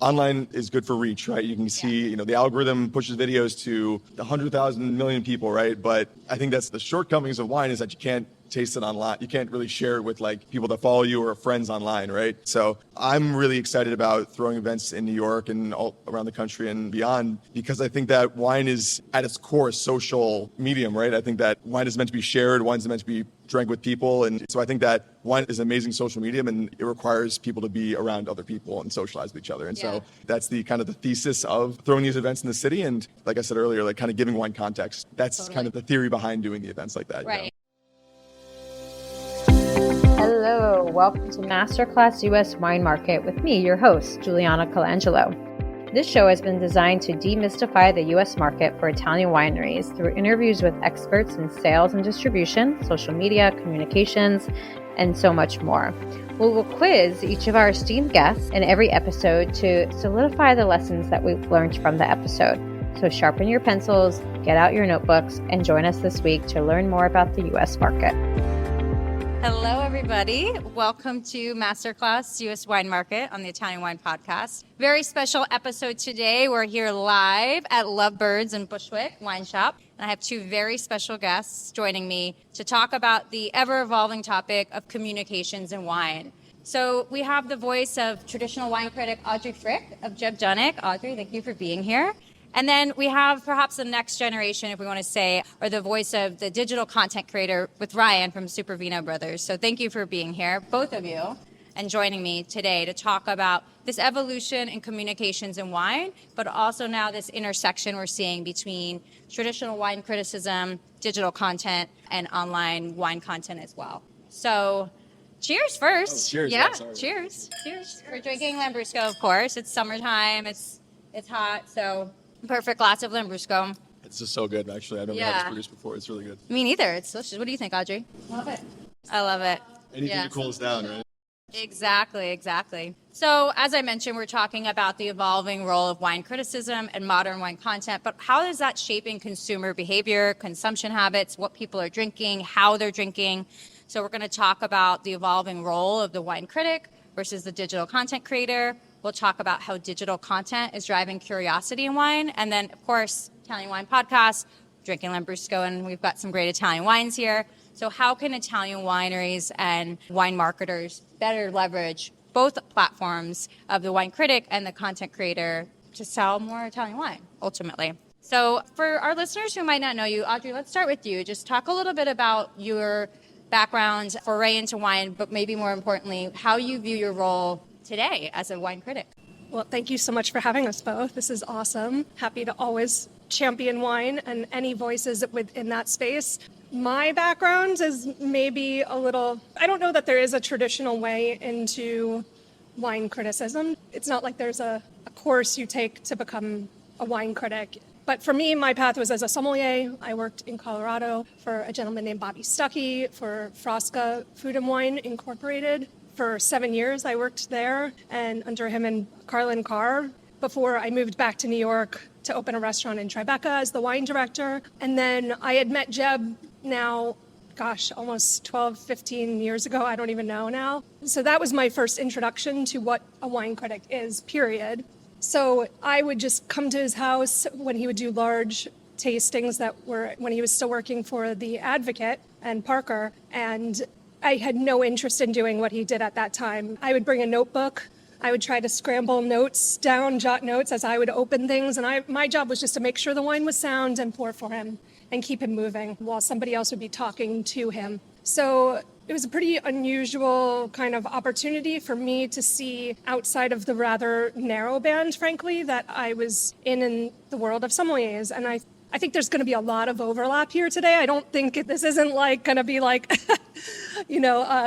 online is good for reach, right? You can see, the algorithm pushes videos to 100,000 million people, right? But I think that's the shortcomings of wine is that you can't taste it online. You can't really share it with like people that follow you or friends online, right? So I'm really excited about throwing events in New York and all around the country and beyond, because I think that wine is at its core a social medium, right? I think that wine is meant to be shared. Wine is meant to be drank with people. And so I think that wine is an amazing social medium, and it requires people to be around other people and socialize with each other. And so that's the kind of the thesis of throwing these events in the city. And like I said earlier, like kind of giving wine context. That's kind of the theory behind doing the events like that. Right. Hello, welcome to Masterclass US Wine Market with me, your host, Juliana Colangelo. This show has been designed to demystify the U.S. market for Italian wineries through interviews with experts in sales and distribution, social media, communications, and so much more. We will quiz each of our esteemed guests in every episode to solidify the lessons that we've learned from the episode. So sharpen your pencils, get out your notebooks, and join us this week to learn more about the U.S. market. Hello, everybody. Welcome to Masterclass US Wine Market on the Italian Wine Podcast. Very special episode today. We're here live at Lovebirds in Bushwick Wine Shop. And I have two very special guests joining me to talk about the ever-evolving topic of communications in wine. So we have the voice of traditional wine critic Audrey Frick of Jeb Dunnuck. Audrey, thank you for being here. And then we have perhaps the next generation, if we want to say, or the voice of the digital content creator with Ryan from SuperVinoBros. So thank you for being here, both of you, and joining me today to talk about this evolution in communications in wine, but also now this intersection we're seeing between traditional wine criticism, digital content, and online wine content as well. So cheers first. Oh, cheers. Yeah, cheers. Cheers. We're drinking Lambrusco, of course. It's summertime. It's hot, so perfect glass of Lambrusco. It's just so good, actually. I've never had this produced before. It's really good. Me neither. It's delicious. What do you think, Audrey? Love it. I love it. Anything to cool us down, right? Exactly. So as I mentioned, we're talking about the evolving role of wine criticism and modern wine content, but how is that shaping consumer behavior, consumption habits, what people are drinking, how they're drinking? So we're going to talk about the evolving role of the wine critic versus the digital content creator. We'll talk about how digital content is driving curiosity in wine. And then, of course, Italian Wine Podcast, drinking Lambrusco, and we've got some great Italian wines here. So how can Italian wineries and wine marketers better leverage both platforms of the wine critic and the content creator to sell more Italian wine, ultimately? So for our listeners who might not know you, Audrey, let's start with you. Just talk a little bit about your background, foray into wine, but maybe more importantly, how you view your role today as a wine critic. Well, thank you so much for having us both. This is awesome. Happy to always champion wine and any voices within that space. My background is maybe a little, I don't know that there is a traditional way into wine criticism. It's not like there's a course you take to become a wine critic. But for me, my path was as a sommelier. I worked in Colorado for a gentleman named Bobby Stuckey for Frasca Food and Wine Incorporated. For 7 years, I worked there, and under him and Carlin Carr, before I moved back to New York to open a restaurant in Tribeca as the wine director. And then I had met Jeb now, almost 12, 15 years ago. I don't even know now. So that was my first introduction to what a wine critic is, period. So I would just come to his house when he would do large tastings that were when he was still working for The Advocate and Parker, and I had no interest in doing what he did at that time. I would bring a notebook. I would try to scramble notes down, jot notes as I would open things. And my job was just to make sure the wine was sound and pour for him and keep him moving while somebody else would be talking to him. So it was a pretty unusual kind of opportunity for me to see outside of the rather narrow band, frankly, that I was in the world of sommeliers. And I think there's going to be a lot of overlap here today. I don't think this isn't going to be a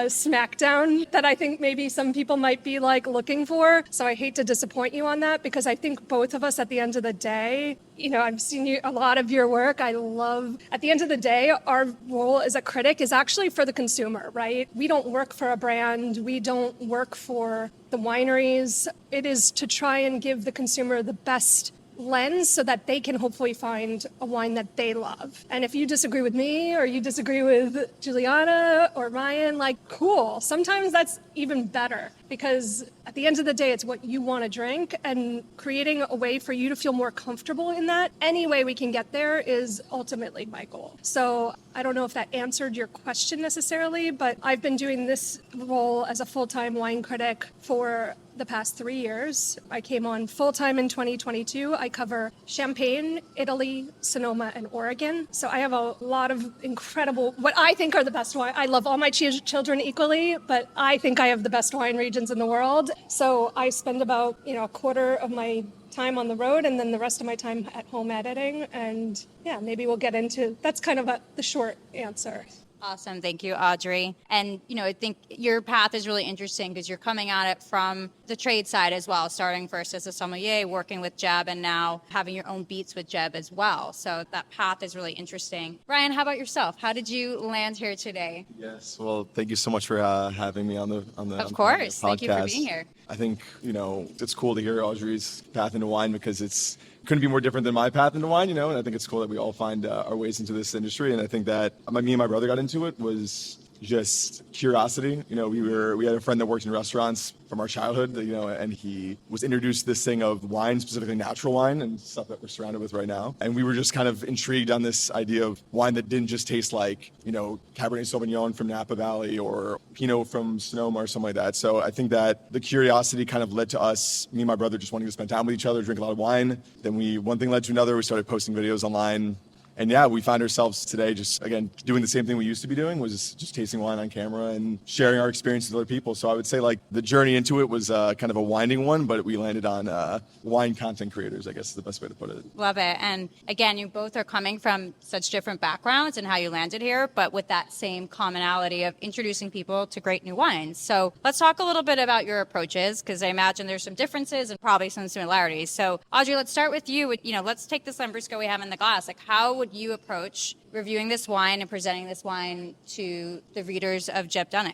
smackdown that I think maybe some people might be looking for. So I hate to disappoint you on that, because I think both of us at the end of the day, I've seen a lot of your work. At the end of the day, our role as a critic is actually for the consumer, right? We don't work for a brand. We don't work for the wineries. It is to try and give the consumer the best lens so that they can hopefully find a wine that they love. And if you disagree with me or you disagree with Juliana or Ryan, like, cool. Sometimes that's even better, because at the end of the day, it's what you want to drink, and creating a way for you to feel more comfortable in that. Any way we can get there is ultimately my goal. So I don't know if that answered your question necessarily, but I've been doing this role as a full-time wine critic for the past 3 years. I came on full-time in 2022. I cover Champagne, Italy, Sonoma, and Oregon. So I have a lot of incredible, what I think are the best wine. I love all my children equally, but I think I have the best wine regions in the world. So I spend about, a quarter of my time on the road and then the rest of my time at home editing. And yeah, maybe we'll get into, that's kind of the short answer. Awesome. Thank you, Audrey. And, I think your path is really interesting because you're coming at it from the trade side as well, starting first as a sommelier, working with Jeb, and now having your own beats with Jeb as well. So that path is really interesting. Ryan, how about yourself? How did you land here today? Yes. Well, thank you so much for having me on the Of course. Thank you for being here. I think, it's cool to hear Audrey's path into wine, because it's couldn't be more different than my path into wine, and I think it's cool that we all find our ways into this industry. And I think that me and my brother got into it was just curiosity. We had a friend that worked in restaurants from our childhood, and he was introduced to this thing of wine, specifically natural wine and stuff that we're surrounded with right now. And we were just kind of intrigued on this idea of wine that didn't just taste like, Cabernet Sauvignon from Napa Valley or Pinot from Sonoma or something like that. So I think that the curiosity kind of led to us, me and my brother, just wanting to spend time with each other, drink a lot of wine. Then one thing led to another. We started posting videos online. And yeah, we find ourselves today just, again, doing the same thing we used to be doing, was just tasting wine on camera and sharing our experiences with other people. So I would say the journey into it was kind of a winding one, but we landed on wine content creators, I guess is the best way to put it. Love it. And again, you both are coming from such different backgrounds and how you landed here, but with that same commonality of introducing people to great new wines. So let's talk a little bit about your approaches, because I imagine there's some differences and probably some similarities. So Audrey, let's start with you. Let's take this Lambrusco we have in the glass. How would you approach reviewing this wine and presenting this wine to the readers of Jeb Dunnuck?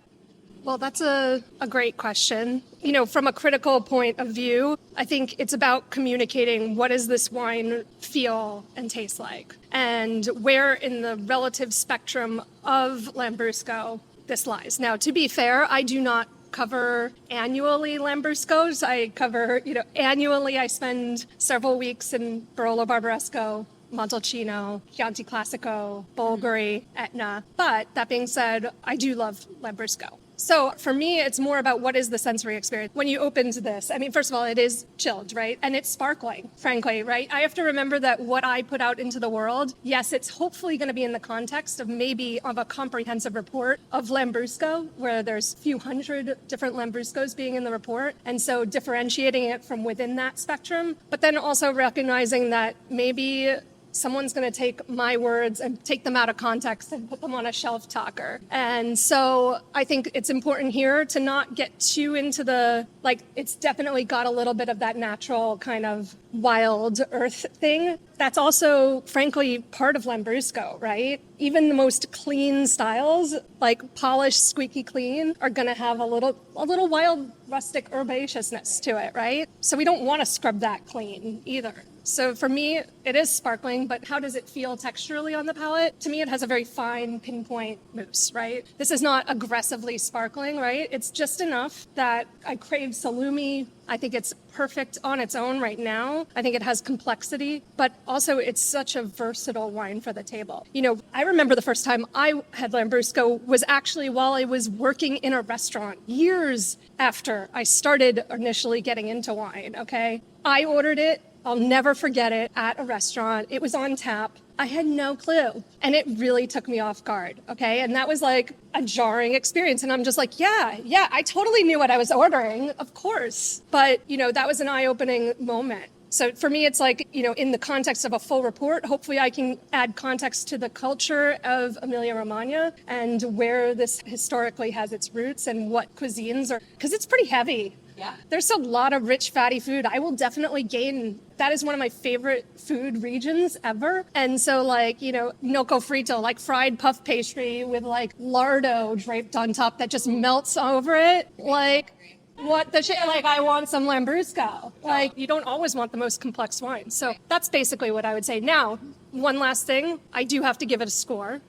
Well, that's a great question. From a critical point of view, I think it's about communicating what does this wine feel and taste like, and where in the relative spectrum of Lambrusco this lies. Now, to be fair, I do not cover annually Lambruscos. I cover, annually I spend several weeks in Barolo Barbaresco, Montalcino, Chianti Classico, Bulgari, Etna. But that being said, I do love Lambrusco. So for me, it's more about what is the sensory experience. When you open this, first of all, it is chilled, right? And it's sparkling, frankly, right? I have to remember that what I put out into the world, yes, it's hopefully going to be in the context of maybe of a comprehensive report of Lambrusco, where there's a few hundred different Lambruscos being in the report. And so differentiating it from within that spectrum, but then also recognizing that maybe someone's going to take my words and take them out of context and put them on a shelf talker. And so I think it's important here to not get too into it's definitely got a little bit of that natural kind of wild earth thing. That's also, frankly, part of Lambrusco, right? Even the most clean styles, like polished, squeaky clean, are going to have a little wild rustic herbaceousness to it, right? So we don't want to scrub that clean either. So for me, it is sparkling, but how does it feel texturally on the palate? To me, it has a very fine pinpoint mousse, right? This is not aggressively sparkling, right? It's just enough that I crave salumi. I think it's perfect on its own right now. I think it has complexity, but also it's such a versatile wine for the table. I remember the first time I had Lambrusco was actually while I was working in a restaurant years after I started initially getting into wine, okay? I ordered it. I'll never forget it, at a restaurant. It was on tap. I had no clue. And it really took me off guard, okay? And that was like a jarring experience. And I'm just like, yeah, I totally knew what I was ordering, of course. But, that was an eye-opening moment. So for me, it's like, in the context of a full report, hopefully I can add context to the culture of Emilia-Romagna and where this historically has its roots and what cuisines are, because it's pretty heavy. Yeah. There's a lot of rich, fatty food. I will definitely gain. That is one of my favorite food regions ever. And so gnocco frito, fried puff pastry with lardo draped on top that just melts over it. what the shit, like I want some Lambrusco. Like you don't always want the most complex wine. So that's basically what I would say. Now, one last thing, I do have to give it a score.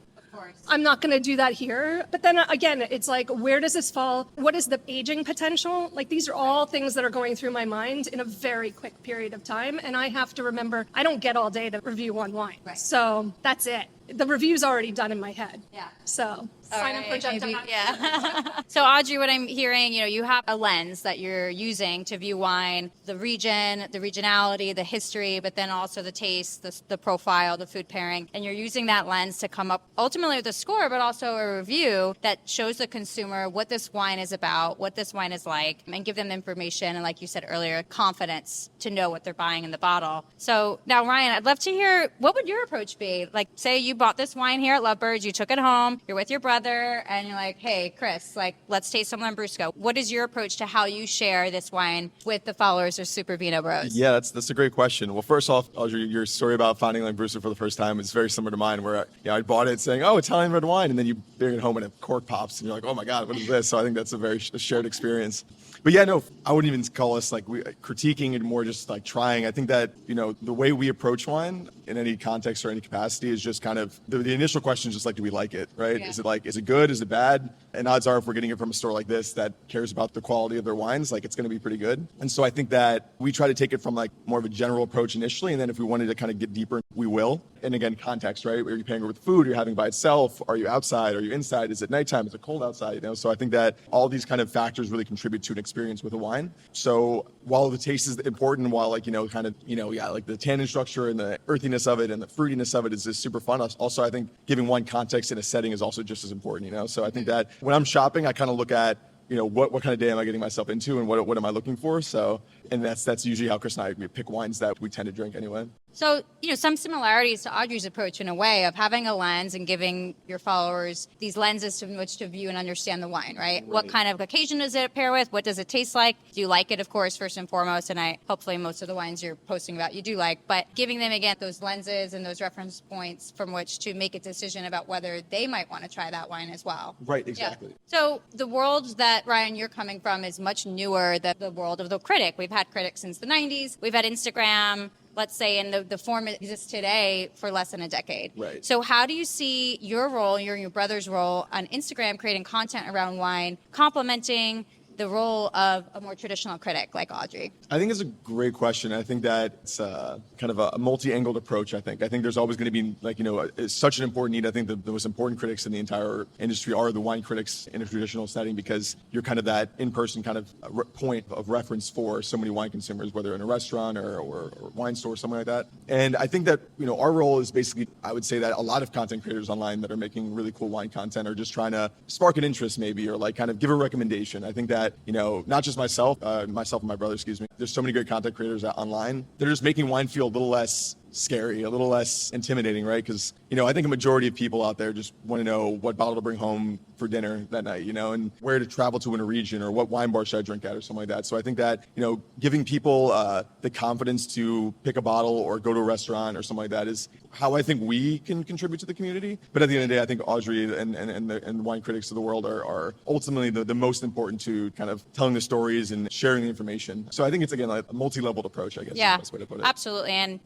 I'm not going to do that here. But then again, it's like, where does this fall? What is the aging potential? Like, these are all things that are going through my mind in a very quick period of time. And I have to remember, I don't get all day to review one wine. Right. So that's it. The review's already done in my head. Yeah. So sign up for Jeb Dunnuck. Yeah. So Audrey, what I'm hearing, you have a lens that you're using to view wine, the region, the regionality, the history, but then also the taste, the profile, the food pairing. And you're using that lens to come up ultimately with a score, but also a review that shows the consumer what this wine is about, what this wine is like, and give them information. And like you said earlier, confidence to know what they're buying in the bottle. So now, Ryan, I'd love to hear, what would your approach be? Like, say you bought this wine here at Lovebirds, you took it home, you're with your brother, and you're like, hey, Chris, like, let's taste some Lambrusco. What is your approach to how you share this wine with the followers of SuperVinoBros? Yeah, that's a great question. Well, first off, Audrey, your story about finding Lambrusco for the first time is very similar to mine, where I bought it saying, oh, Italian red wine, and then you bring it home and a cork pops, and you're like, oh my God, what is this? So I think that's a very shared experience. But yeah, no, I wouldn't even call us like critiquing it, more just like trying. I think that, the way we approach wine in any context or any capacity is just kind of, the initial question is just like, do we like it, right? Yeah. Is it good? Is it bad? And odds are if we're getting it from a store like this that cares about the quality of their wines, like it's going to be pretty good. And so I think that we try to take it from like more of a general approach initially. And then if we wanted to kind of get deeper, we will. And again, context, right? Are you pairing it with food? Are you having by itself? Are you outside? Are you inside? Is it nighttime? Is it cold outside? So I think that all these kind of factors really contribute to an experience with a wine. So while the taste is important, while like, like the tannin structure and the earthiness of it and the fruitiness of it is super fun. Also, I think giving wine context in a setting is also just as important, So I think that when I'm shopping, I kind of look at, what kind of day am I getting myself into and what am I looking for? So, and that's usually how Chris and I pick wines that we tend to drink anyway. So, some similarities to Audrey's approach in a way of having a lens and giving your followers these lenses from which to view and understand the wine, right? What kind of occasion does it pair with? What does it taste like? Do you like it, of course, first and foremost? And hopefully most of the wines you're posting about you do like, but giving them, again, those lenses and those reference points from which to make a decision about whether they might want to try that wine as well. Right, exactly. Yeah. So the world that, Ryan, you're coming from is much newer than the world of the critic. We've had critics since the 90s. We've had Instagram, let's say, in the form it exists today for less than a decade. Right. So how do you see your role, your brother's role on Instagram, creating content around wine, complementing the role of a more traditional critic like Audrey? I think it's a great question. I think that it's kind of a multi-angled approach, I think. I think there's always going to be, it's such an important need. I think the most important critics in the entire industry are the wine critics in a traditional setting, because you're kind of that in-person kind of point of reference for so many wine consumers, whether in a restaurant or wine store, something like that. And I think that, our role is basically, I would say that a lot of content creators online that are making really cool wine content are just trying to spark an interest maybe, or like kind of give a recommendation. I think that, not just myself and my brother, there's so many great content creators online. They're just making wine feel a little less scary, a little less intimidating, right? Because, I think a majority of people out there just want to know what bottle to bring home for dinner that night, and where to travel to in a region, or what wine bar should I drink at, or something like that. So I think that, giving people the confidence to pick a bottle or go to a restaurant or something like that is how I think we can contribute to the community. But at the end of the day, I think Audrey and the wine critics of the world are ultimately the most important to kind of telling the stories and sharing the information. So I think it's, again, like a multi-leveled approach, I guess, is the best way to put it. Absolutely. And,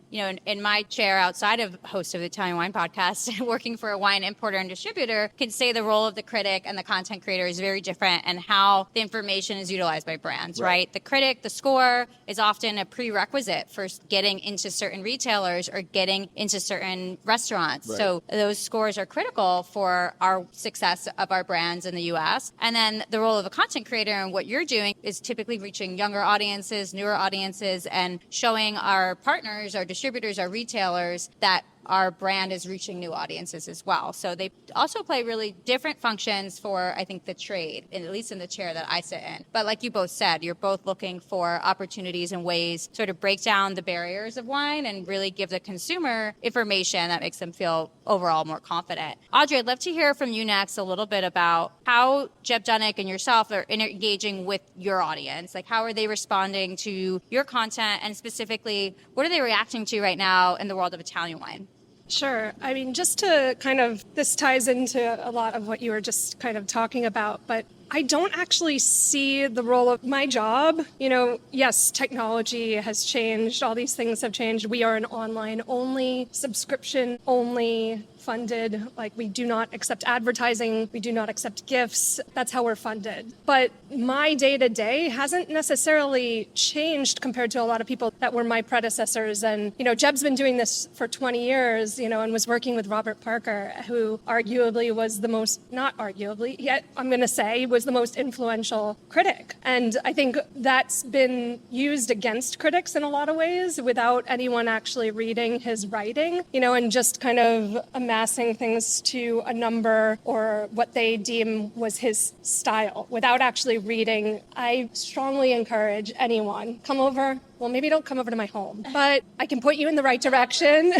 in my chair outside of host of the Italian Wine Podcast, working for a wine importer and distributor, can say the role of the critic and the content creator is very different, and how the information is utilized by brands, right? The critic, the score, is often a prerequisite for getting into certain retailers or getting into certain restaurants. Right. So those scores are critical for our success of our brands in the U.S. And then the role of a content creator and what you're doing is typically reaching younger audiences, newer audiences, and showing our partners, our distributors, our retailers that our brand is reaching new audiences as well. So they also play really different functions for, I think, the trade, at least in the chair that I sit in. But like you both said, you're both looking for opportunities and ways to sort of break down the barriers of wine and really give the consumer information that makes them feel overall more confident. Audrey, I'd love to hear from you next a little bit about how Jeb Dunnuck and yourself are engaging with your audience. Like, how are they responding to your content, and specifically, what are they reacting to right now in the world of Italian wine? Sure. Just to kind of, this ties into a lot of what you were just kind of talking about, but I don't actually see the role of my job. Yes, technology has changed. All these things have changed. We are an online only, subscription only funded. Like, we do not accept advertising. We do not accept gifts. That's how we're funded. But my day-to-day hasn't necessarily changed compared to a lot of people that were my predecessors. And, Jeb's been doing this for 20 years, and was working with Robert Parker, who arguably was the most, not arguably, yet I'm going to say, was the most influential critic. And I think that's been used against critics in a lot of ways without anyone actually reading his writing, and just kind of amassing things to a number or what they deem was his style without actually reading. I strongly encourage anyone, come over. Well, maybe don't come over to my home, but I can point you in the right direction.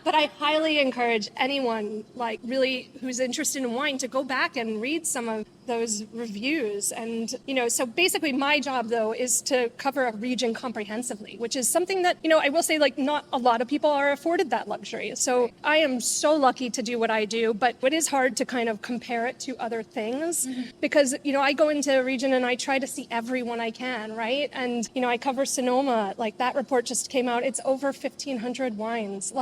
But I highly encourage anyone, really who's interested in wine, to go back and read some of those reviews. And, so basically my job, though, is to cover a region comprehensively, which is something that, I will say, not a lot of people are afforded that luxury. So I am so lucky to do what I do, but it is hard to kind of compare it to other things because, I go into a region and I try to see everyone I can, right? And, I cover Sonoma. That report just came out. It's over 1,500 wines.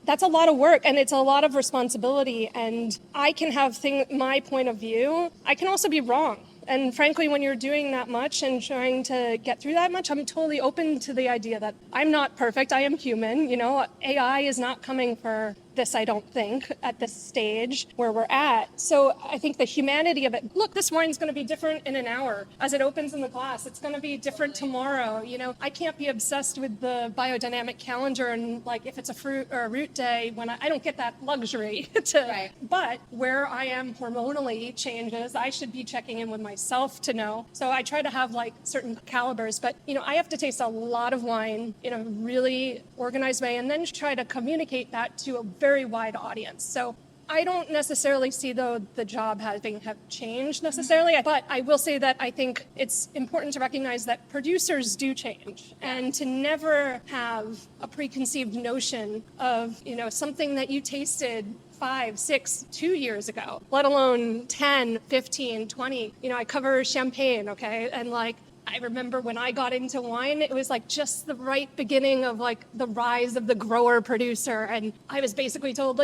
That's a lot of work and it's a lot of responsibility. And I can have my point of view. I can also be wrong. And frankly, when you're doing that much and trying to get through that much, I'm totally open to the idea that I'm not perfect. I am human. AI is not coming for this, I don't think, at this stage where we're at. So I think the humanity of it, look, this wine's going to be different in an hour as it opens in the glass. It's going to be different tomorrow. I can't be obsessed with the biodynamic calendar and if it's a fruit or a root day when I don't get that luxury to. Right. But where I am hormonally changes. I should be checking in with myself to know. So I try to have certain calibers, but I have to taste a lot of wine in a really organized way and then try to communicate that to a very wide audience. So I don't necessarily see, though, the job have changed necessarily, but I will say that I think it's important to recognize that producers do change and to never have a preconceived notion of, something that you tasted 5, 6, 2 years ago, let alone 10, 15, 20. I cover champagne, okay? And I remember when I got into wine, it was just the right beginning of the rise of the grower producer. And I was basically told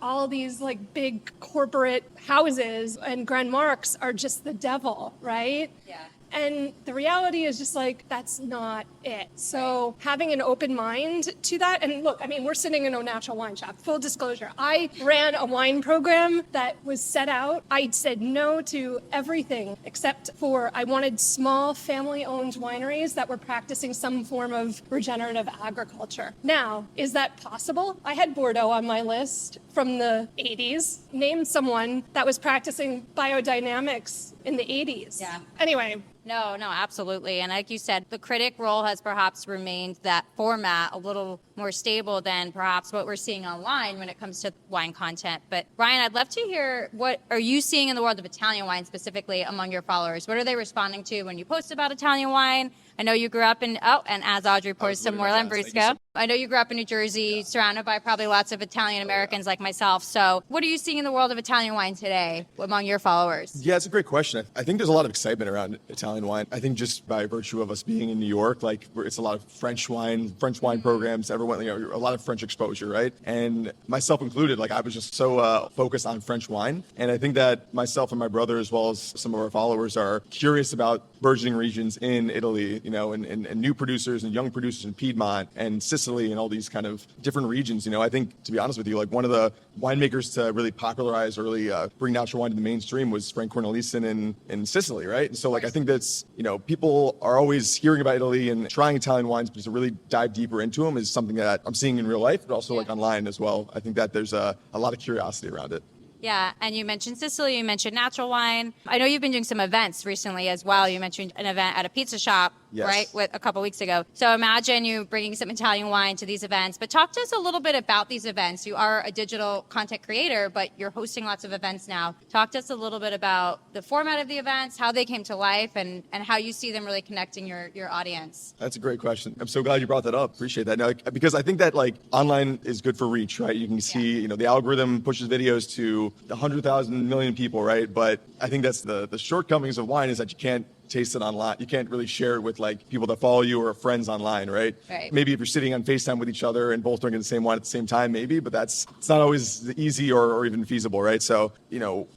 all these big corporate houses and Grand Marques are just the devil, right? Yeah. And the reality is just that's not it. So having an open mind to that, and look, we're sitting in a natural wine shop, full disclosure. I ran a wine program that was set out. I said no to everything except for I wanted small family-owned wineries that were practicing some form of regenerative agriculture. Now, is that possible? I had Bordeaux on my list from the 80s. Name someone that was practicing biodynamics in the 80s. Yeah. Anyway. No, absolutely. And like you said, the critic role has perhaps remained that format a little more stable than perhaps what we're seeing online when it comes to wine content. But Ryan, I'd love to hear, what are you seeing in the world of Italian wine specifically among your followers? What are they responding to when you post about Italian wine? I know you grew up in, and as Audrey pours some more Lambrusco, I know you grew up in New Jersey, surrounded by probably lots of Italian Americans like myself. So what are you seeing in the world of Italian wine today among your followers? Yeah, it's a great question. I think there's a lot of excitement around Italian wine. I think just by virtue of us being in New York, it's a lot of French wine programs, everyone, a lot of French exposure, right? And myself included, I was just so focused on French wine. And I think that myself and my brother, as well as some of our followers, are curious about burgeoning regions in Italy, and new producers and young producers in Piedmont and Sicily and all these kind of different regions. I think, to be honest with you, one of the winemakers to really popularize or really bring natural wine to the mainstream was Frank Cornelissen in Sicily, right? And so I think that's, people are always hearing about Italy and trying Italian wines, but to really dive deeper into them is something that I'm seeing in real life, but also online as well. I think that there's a lot of curiosity around it. Yeah, and you mentioned Sicily, you mentioned natural wine. I know you've been doing some events recently as well. You mentioned an event at a pizza shop Yes. right? With a couple weeks ago. So imagine you bringing some Italian wine to these events, but talk to us a little bit about these events. You are a digital content creator, but you're hosting lots of events now. Talk to us a little bit about the format of the events, how they came to life, and how you see them really connecting your audience. That's a great question. I'm so glad you brought that up. Appreciate that. Now, because I think that like online is good for reach, right? You can see, the algorithm pushes videos to 100,000 million people, right? But I think that's the shortcomings of wine is that you can't taste it online. You can't really share it with like people that follow you or friends online, right? Right. Maybe if you're sitting on FaceTime with each other and both drinking the same wine at the same time, maybe, but it's not always easy or even feasible, right? So,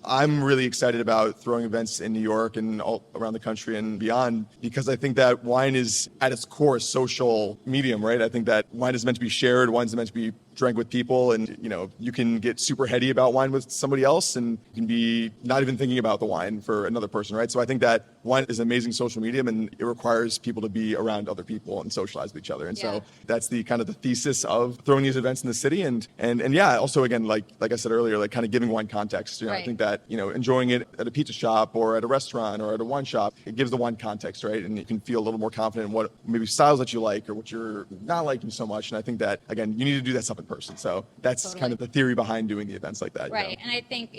I'm really excited about throwing events in New York and all around the country and beyond, because I think that wine is at its core a social medium, right? I think that wine is meant to be shared. Wine is meant to be drank with people, and you can get super heady about wine with somebody else and you can be not even thinking about the wine for another person, right? So I think that wine is an amazing social medium, and it requires people to be around other people and socialize with each other. And so that's the kind of the thesis of throwing these events in the city. And yeah, also again, like I said earlier, like kind of giving wine context. I think that enjoying it at a pizza shop or at a restaurant or at a wine shop, it gives the wine context, right? And you can feel a little more confident in what maybe styles that you like or what you're not liking so much. And I think that again, you need to do that stuff in person. So that's kind of the theory behind doing the events like that. Right. And I think,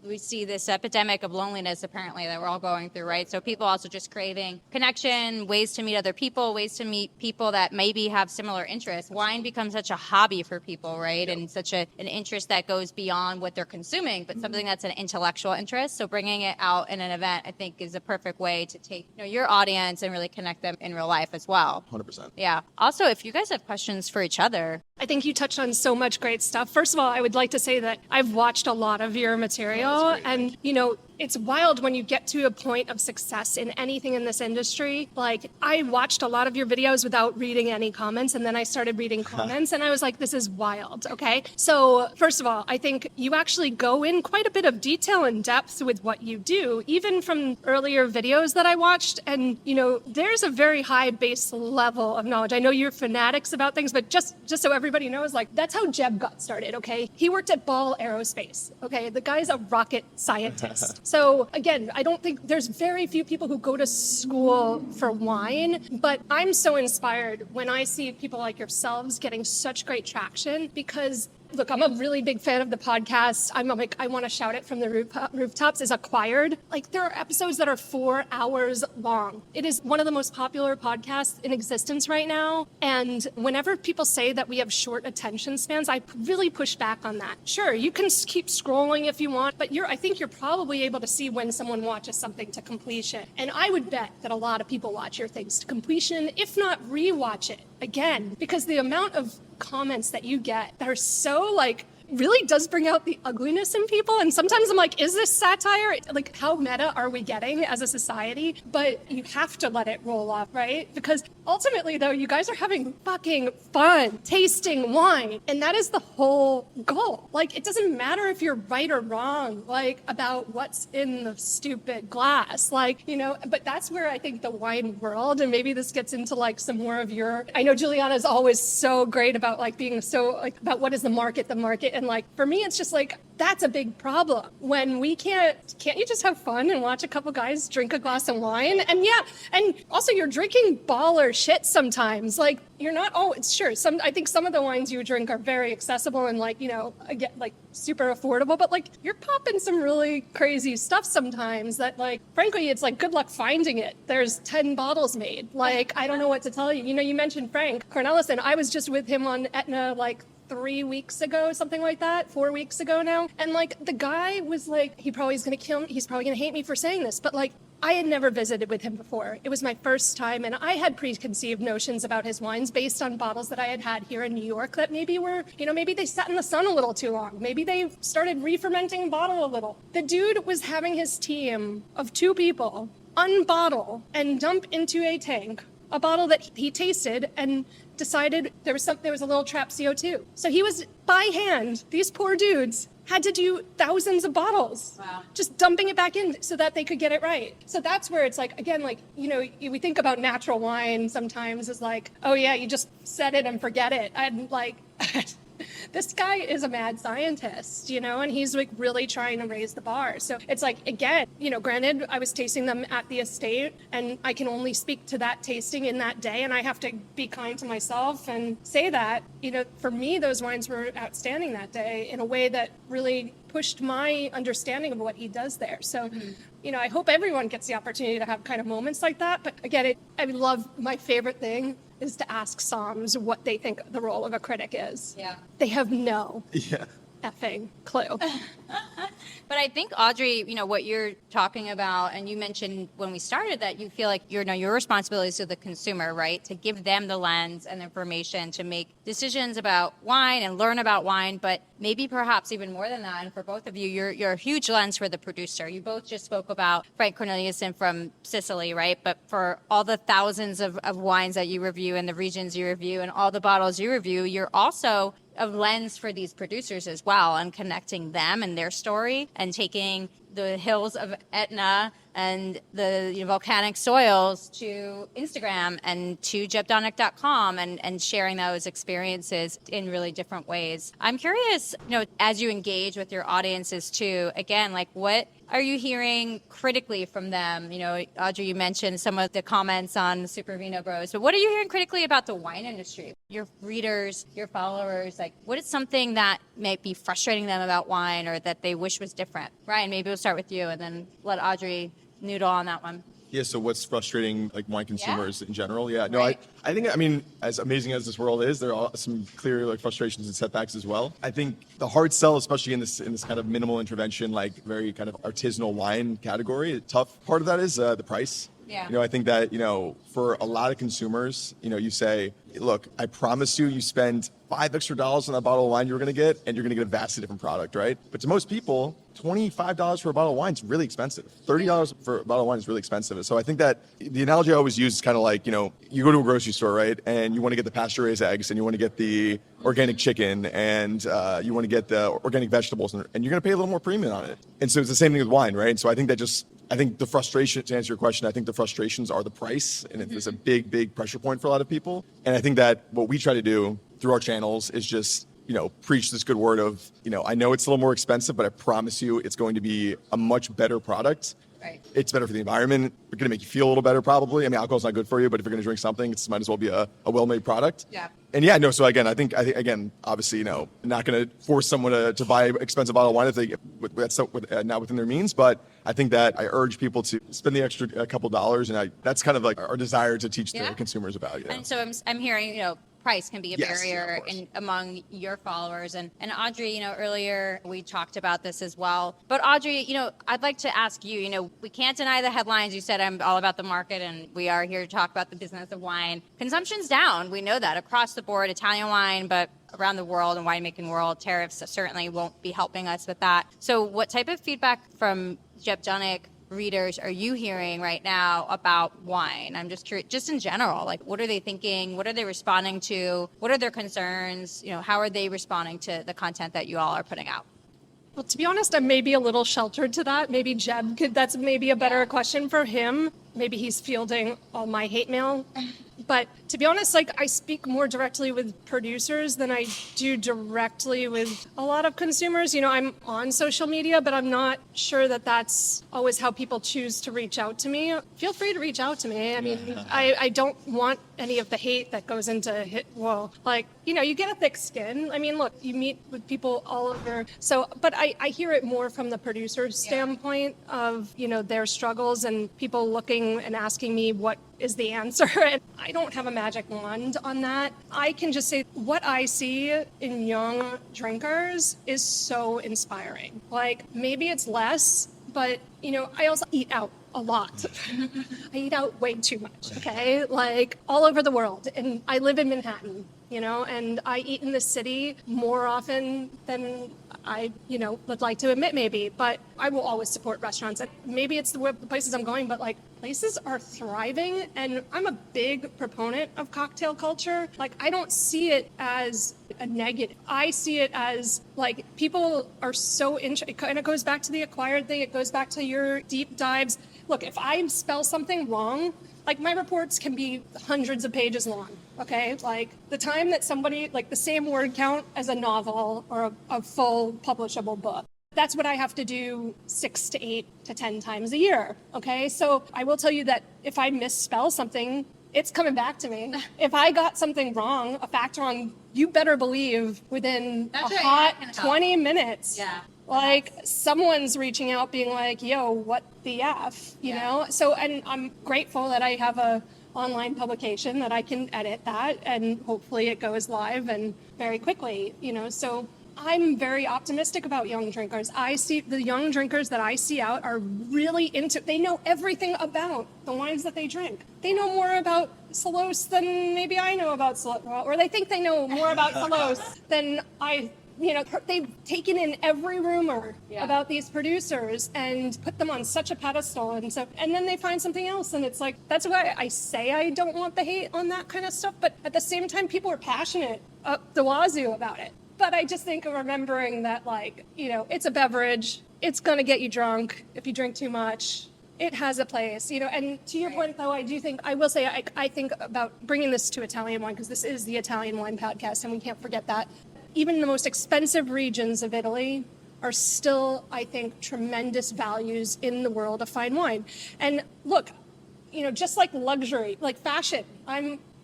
we see this epidemic of loneliness apparently that we're all going through, right? So people also just craving connection, ways to meet other people, ways to meet people that maybe have similar interests. Wine becomes such a hobby for people, right? And such an interest that goes beyond what they're consuming, but something that's an intellectual interest. So bringing it out in an event, I think, is a perfect way to take your audience and really connect them in real life as well. 100%. Yeah. Also, if you guys have questions for each other. I think you touched on so much great stuff. First of all, I would like to say that I've watched a lot of your material, and it's wild when you get to a point of success in anything in this industry. Like, I watched a lot of your videos without reading any comments, and then I started reading comments, and I was like, this is wild, okay? So, first of all, I think you actually go in quite a bit of detail and depth with what you do, even from earlier videos that I watched, and, there's a very high base level of knowledge. I know you're fanatics about things, but just so everybody knows, like, that's how Jeb got started, okay? He worked at Ball Aerospace, okay? The guy's a rocket scientist. So again, I don't think there's very few people who go to school for wine, but I'm so inspired when I see people like yourselves getting such great traction because look, I'm a really big fan of the podcast. I want to shout it from the rooftops is Acquired. Like, there are episodes that are 4 hours long. It is one of the most popular podcasts in existence right now. And whenever people say that we have short attention spans, I really push back on that. Sure, you can keep scrolling if you want, but I think you're probably able to see when someone watches something to completion. And I would bet that a lot of people watch your things to completion, if not rewatch it again, because the amount of comments that you get that are so really does bring out the ugliness in people. And sometimes I'm like, is this satire? Like, how meta are we getting as a society? But you have to let it roll off, right? Because ultimately, though, you guys are having fucking fun tasting wine. And that is the whole goal. Like, it doesn't matter if you're right or wrong, about what's in the stupid glass. But that's where I think the wine world, and maybe this gets into some more of I know Juliana is always so great about being so about what is the market. And for me, it's just that's a big problem when we can't you just have fun and watch a couple guys drink a glass of wine? And and also you're drinking baller shit sometimes. You're not sure. I think some of the wines you drink are very accessible and again, super affordable, but you're popping some really crazy stuff sometimes that frankly, it's good luck finding it. There's 10 bottles made. I don't know what to tell you. You mentioned Frank Cornelison. I was just with him on Etna 3 weeks ago, something like that, 4 weeks ago now. And the guy was he probably is going to kill me. He's probably going to hate me for saying this, but I had never visited with him before. It was my first time, and I had preconceived notions about his wines based on bottles that I had had here in New York that maybe were, maybe they sat in the sun a little too long. Maybe they started re-fermenting a bottle a little. The dude was having his team of 2 people unbottle and dump into a tank a bottle that he tasted and decided there was a little trapped CO2. So he was by hand, these poor dudes had to do thousands of bottles, just dumping it back in so that they could get it right. So that's where it's again, we think about natural wine sometimes as oh yeah, you just set it and forget it. And this guy is a mad scientist, and he's like really trying to raise the bar. So it's like, again, granted, I was tasting them at the estate and I can only speak to that tasting in that day. And I have to be kind to myself and say that, for me, those wines were outstanding that day in a way that really pushed my understanding of what he does there. So, I hope everyone gets the opportunity to have kind of moments like that. But again, my favorite thing is to ask Psalms what they think the role of a critic is. Yeah. They have no Yeah. effing clue. But I think, Audrey, what you're talking about, and you mentioned when we started that you feel like your responsibility is to the consumer, right? To give them the lens and information to make decisions about wine and learn about wine, but maybe perhaps even more than that. And for both of you, you're a huge lens for the producer. You both just spoke about Frank Corneliuson from Sicily, right? But for all the thousands of wines that you review and the regions you review and all the bottles you review, you're also a lens for these producers as well, and connecting them and their story and taking the hills of Etna and the volcanic soils to Instagram and to JebDunnuck.com and sharing those experiences in really different ways. I'm curious, as you engage with your audiences too, again, like what are you hearing critically from them? Audrey, you mentioned some of the comments on SuperVinoBros, but what are you hearing critically about the wine industry? Your readers, your followers, like what is something that might be frustrating them about wine or that they wish was different? Ryan, maybe we'll start with you and then let Audrey noodle on that one. Yeah, so what's frustrating like wine consumers in general? Yeah, no, Right. I think, as amazing as this world is, there are some clear like frustrations and setbacks as well. I think the hard sell, especially in this kind of minimal intervention, like very kind of artisanal wine category, the tough part of that is the price. Yeah. I think that, for a lot of consumers, you say, look, I promise you spend $5 extra on that bottle of wine you're going to get, and you're going to get a vastly different product, right? But to most people, $25 for a bottle of wine is really expensive. $30 for a bottle of wine is really expensive. So I think that the analogy I always use is kind of like, you go to a grocery store, right? And you want to get the pasture-raised eggs, and you want to get the organic chicken, and you want to get the organic vegetables, and you're going to pay a little more premium on it. And so it's the same thing with wine, right? And so I think the frustration, to answer your question, I think the frustrations are the price, and it's a big, big pressure point for a lot of people. And I think that what we try to do through our channels is just, preach this good word of, I know it's a little more expensive, but I promise you it's going to be a much better product. Right. It's better for the environment. It's going to make you feel a little better, probably. I mean, alcohol's not good for you, but if you're going to drink something, it might as well be a well-made product. Yeah. And yeah, no, so again, I think obviously, not going to force someone to buy an expensive bottle of wine if that's not within their means. But I think that I urge people to spend the extra couple dollars. And that's kind of like our desire to teach the consumers about it. And so I'm hearing, price can be a Yes, barrier yeah, among your followers. And Audrey, earlier we talked about this as well. But Audrey, I'd like to ask you, we can't deny the headlines. You said I'm all about the market, and we are here to talk about the business of wine. Consumption's down. We know that across the board, Italian wine, but around the world and winemaking world, tariffs certainly won't be helping us with that. So what type of feedback from Jeb Dunnuck readers are you hearing right now about wine? I'm just curious, just in general, like what are they thinking? What are they responding to? What are their concerns? How are they responding to the content that you all are putting out? Well, to be honest, I'm maybe a little sheltered to that. Maybe Jeb that's maybe a better question for him. Maybe he's fielding all my hate mail. But to be honest, I speak more directly with producers than I do directly with a lot of consumers. I'm on social media, but I'm not sure that that's always how people choose to reach out to me. Feel free to reach out to me. I mean, I don't want any of the hate that goes into hit. Well, you get a thick skin. I mean, look, you meet with people all over. So, but I hear it more from the producer's standpoint of, their struggles and people looking and asking me what is the answer. And I don't have a magic wand on that. I can just say what I see in young drinkers is so inspiring. Maybe it's less, but I also eat out a lot. I eat out way too much, okay? All over the world. And I live in Manhattan, and I eat in the city more often than I, would like to admit maybe, but I will always support restaurants. And maybe it's the places I'm going, but places are thriving, and I'm a big proponent of cocktail culture. I don't see it as a negative. I see it as people are so interested. It kind of goes back to the acquired thing. It goes back to your deep dives. Look, if I spell something wrong, my reports can be hundreds of pages long. Okay, like the time that somebody, like the same word count as a novel or a full publishable book. That's what I have to do 6 to 8 to 10 times a year. Okay, so I will tell you that if I misspell something, it's coming back to me. If I got something wrong, a fact wrong, you better believe within hot 20 minutes. Yeah. Like someone's reaching out being like, yo, what the F, you know? So, and I'm grateful that I have a online publication that I can edit that and hopefully it goes live and very quickly, you know? So I'm very optimistic about young drinkers. I see the young drinkers that I see out are really they know everything about the wines that they drink. They know more about Salos than maybe I know about Salos, or they think they know more about Salos than they've taken in every rumor about these producers and put them on such a pedestal. And then they find something else. And it's like, that's why I say I don't want the hate on that kind of stuff. But at the same time, people are passionate up the wazoo about it. But I just think of remembering that, like, you know, it's a beverage. It's going to get you drunk if you drink too much. It has a place, you know, and to your point, though, I think about bringing this to Italian wine, because this is the Italian wine podcast, and we can't forget that. Even the most expensive regions of Italy are still, I think, tremendous values in the world of fine wine. And look, you know, just like luxury, like fashion,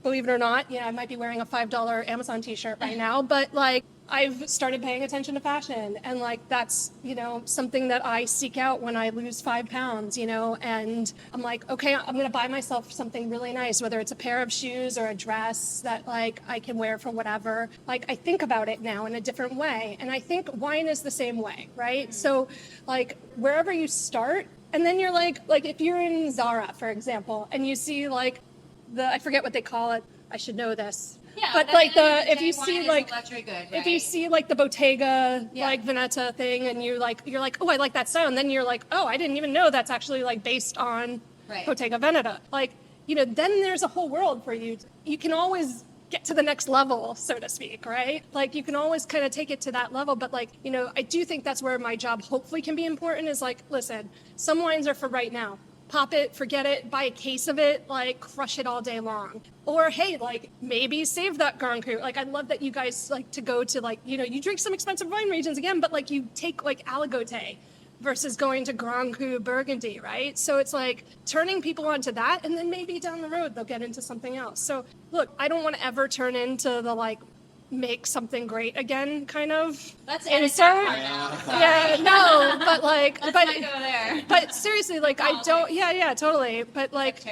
believe it or not, I might be wearing a $5 Amazon t-shirt right now, but like I've started paying attention to fashion, and like that's, you know, something that I seek out when I lose 5 pounds, you know, and I'm like, okay, I'm going to buy myself something really nice, whether it's a pair of shoes or a dress that like I can wear for whatever. Like I think about it now in a different way. And I think wine is the same way, right? So like wherever you start, and then you're like if you're in Zara, for example, and you see like I forget what they call it. I should know this. Yeah, but like if you see like the Bottega like Veneta thing, and you're like, oh, I like that style, and then you're like, oh, I didn't even know that's actually like based on Bottega Veneta. Like, you know, then there's a whole world for you. You can always get to the next level, so to speak, right? Like you can always kind of take it to that level, but like, you know, I do think that's where my job hopefully can be important, is like, listen, some wines are for right now. Pop it, forget it, buy a case of it, like crush it all day long. Or hey, like maybe save that Grand Cru. Like I love that you guys like to go to like, you know, you drink some expensive wine regions again, but like you take like Aligoté versus going to Grand Cru Burgundy, right? So it's like turning people onto that, and then maybe down the road they'll get into something else. So look, I don't want to ever turn into the like make something great again kind of insert. No, but like, Let's not go there. But seriously, like I don't, totally. But like,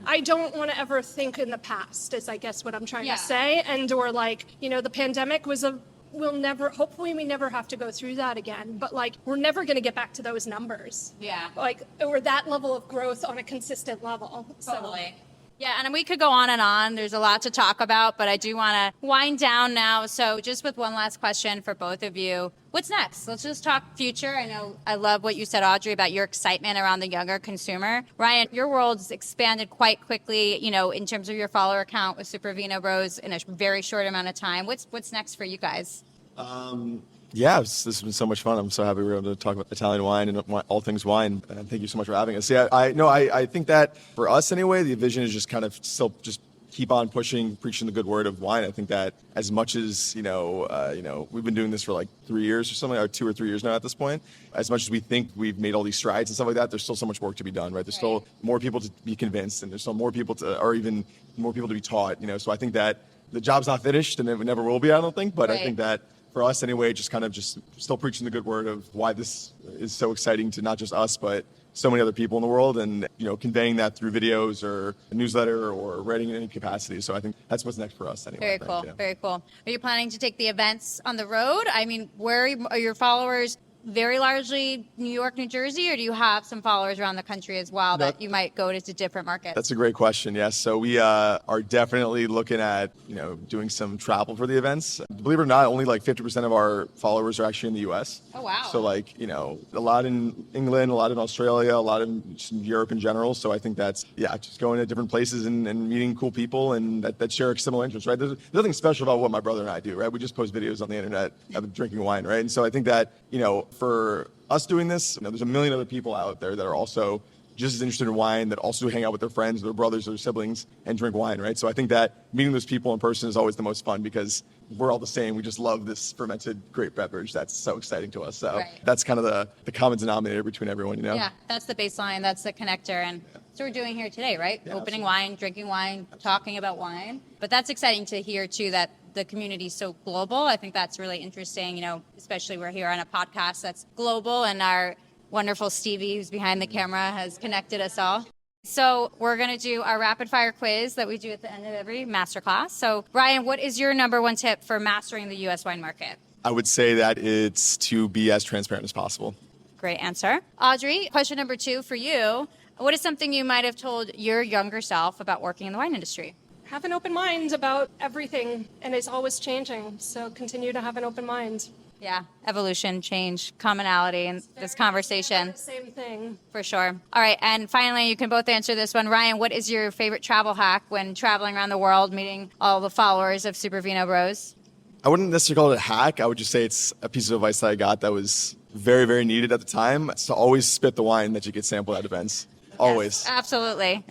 I don't want to ever think in the past, is I guess what I'm trying to say. And or like, you know, the pandemic was hopefully we never have to go through that again. But like, we're never going to get back to those numbers. Yeah. Like, or that level of growth on a consistent level. Totally. Yeah, and we could go on and on. There's a lot to talk about, but I do want to wind down now. So just with one last question for both of you. What's next? Let's just talk future. I know I love what you said, Audrey, about your excitement around the younger consumer. Ryan, your world's expanded quite quickly, you know, in terms of your follower count with SuperVinoBros in a very short amount of time. What's next for you guys? Yeah, this has been so much fun. I'm so happy we were able to talk about Italian wine and all things wine. And thank you so much for having us. Yeah, I think that for us anyway, the vision is just kind of still just keep on pushing, preaching the good word of wine. I think that as much as, we've been doing this for like 3 years or something, or 2 or 3 years now at this point, as much as we think we've made all these strides and stuff like that, there's still so much work to be done, right? There's still more people to be convinced, and there's still more people to be taught, you know? So I think that the job's not finished, and it never will be, I don't think, but I think that for us anyway, just kind of just still preaching the good word of why this is so exciting to not just us, but so many other people in the world, and, you know, conveying that through videos or a newsletter or writing in any capacity. So I think that's what's next for us anyway. Very cool. Are you planning to take the events on the road? I mean, where are your followers? Very largely New York, New Jersey, or do you have some followers around the country as well that you might go to different markets? That's a great question. Yes. So we are definitely looking at, doing some travel for the events. Believe it or not, only like 50% of our followers are actually in the US. Oh, wow. So like, a lot in England, a lot in Australia, a lot in Europe in general. So I think that's, just going to different places and meeting cool people and that share similar interests, right? There's nothing special about what my brother and I do, right? We just post videos on the internet of drinking wine, right? And so I think that, for us doing this, there's a million other people out there that are also just as interested in wine that also hang out with their friends, their brothers, their siblings, and drink wine, right? So I think that meeting those people in person is always the most fun because we're all the same. We just love this fermented grape beverage. That's so exciting to us. So that's kind of the common denominator between everyone, you know? Yeah, that's the baseline. That's the connector. And that's what we're doing here today, right? Yeah, Opening absolutely. wine, drinking wine, talking about wine. But that's exciting to hear, too, that the community is so global. I think that's really interesting, you know, especially we're here on a podcast that's global, and our wonderful Stevie, who's behind the camera, has connected us all. So we're going to do our rapid fire quiz that we do at the end of every masterclass. So Ryan, what is your number one tip for mastering the U.S. wine market? I would say that it's to be as transparent as possible. Great answer. Audrey, question number 2 for you. What is something you might have told your younger self about working in the wine industry? Have an open mind about everything, and it's always changing. So continue to have an open mind. Yeah, evolution, change, commonality in this conversation. Same thing. For sure. All right, and finally, you can both answer this one. Ryan, what is your favorite travel hack when traveling around the world, meeting all the followers of SuperVinoBros? I wouldn't necessarily call it a hack. I would just say it's a piece of advice that I got that was very, very needed at the time. So always spit the wine that you get sampled at events. Always. Yes, absolutely.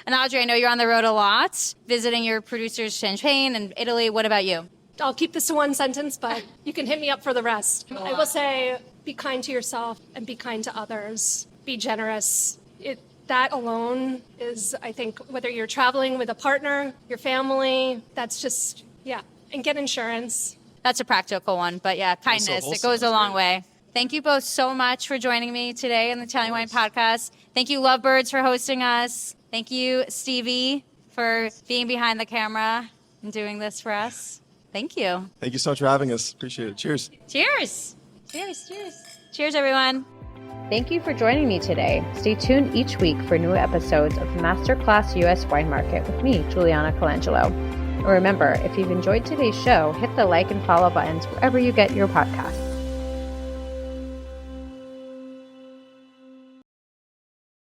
And Audrey, I know you're on the road a lot, visiting your producers in Spain and Italy. What about you? I'll keep this to one sentence, but you can hit me up for the rest. I will say, be kind to yourself and be kind to others. Be generous. That alone is, I think, whether you're traveling with a partner, your family, that's just, yeah. And get insurance. That's a practical one, but yeah, kindness, it goes a long way. Thank you both so much for joining me today on the Italian Wine Podcast. Thank you, Lovebirds, for hosting us. Thank you, Stevie, for being behind the camera and doing this for us. Thank you. Thank you so much for having us. Appreciate it. Cheers. Cheers. Cheers, cheers. Cheers, everyone. Thank you for joining me today. Stay tuned each week for new episodes of Masterclass US Wine Market with me, Juliana Colangelo. And remember, if you've enjoyed today's show, hit the like and follow buttons wherever you get your podcasts.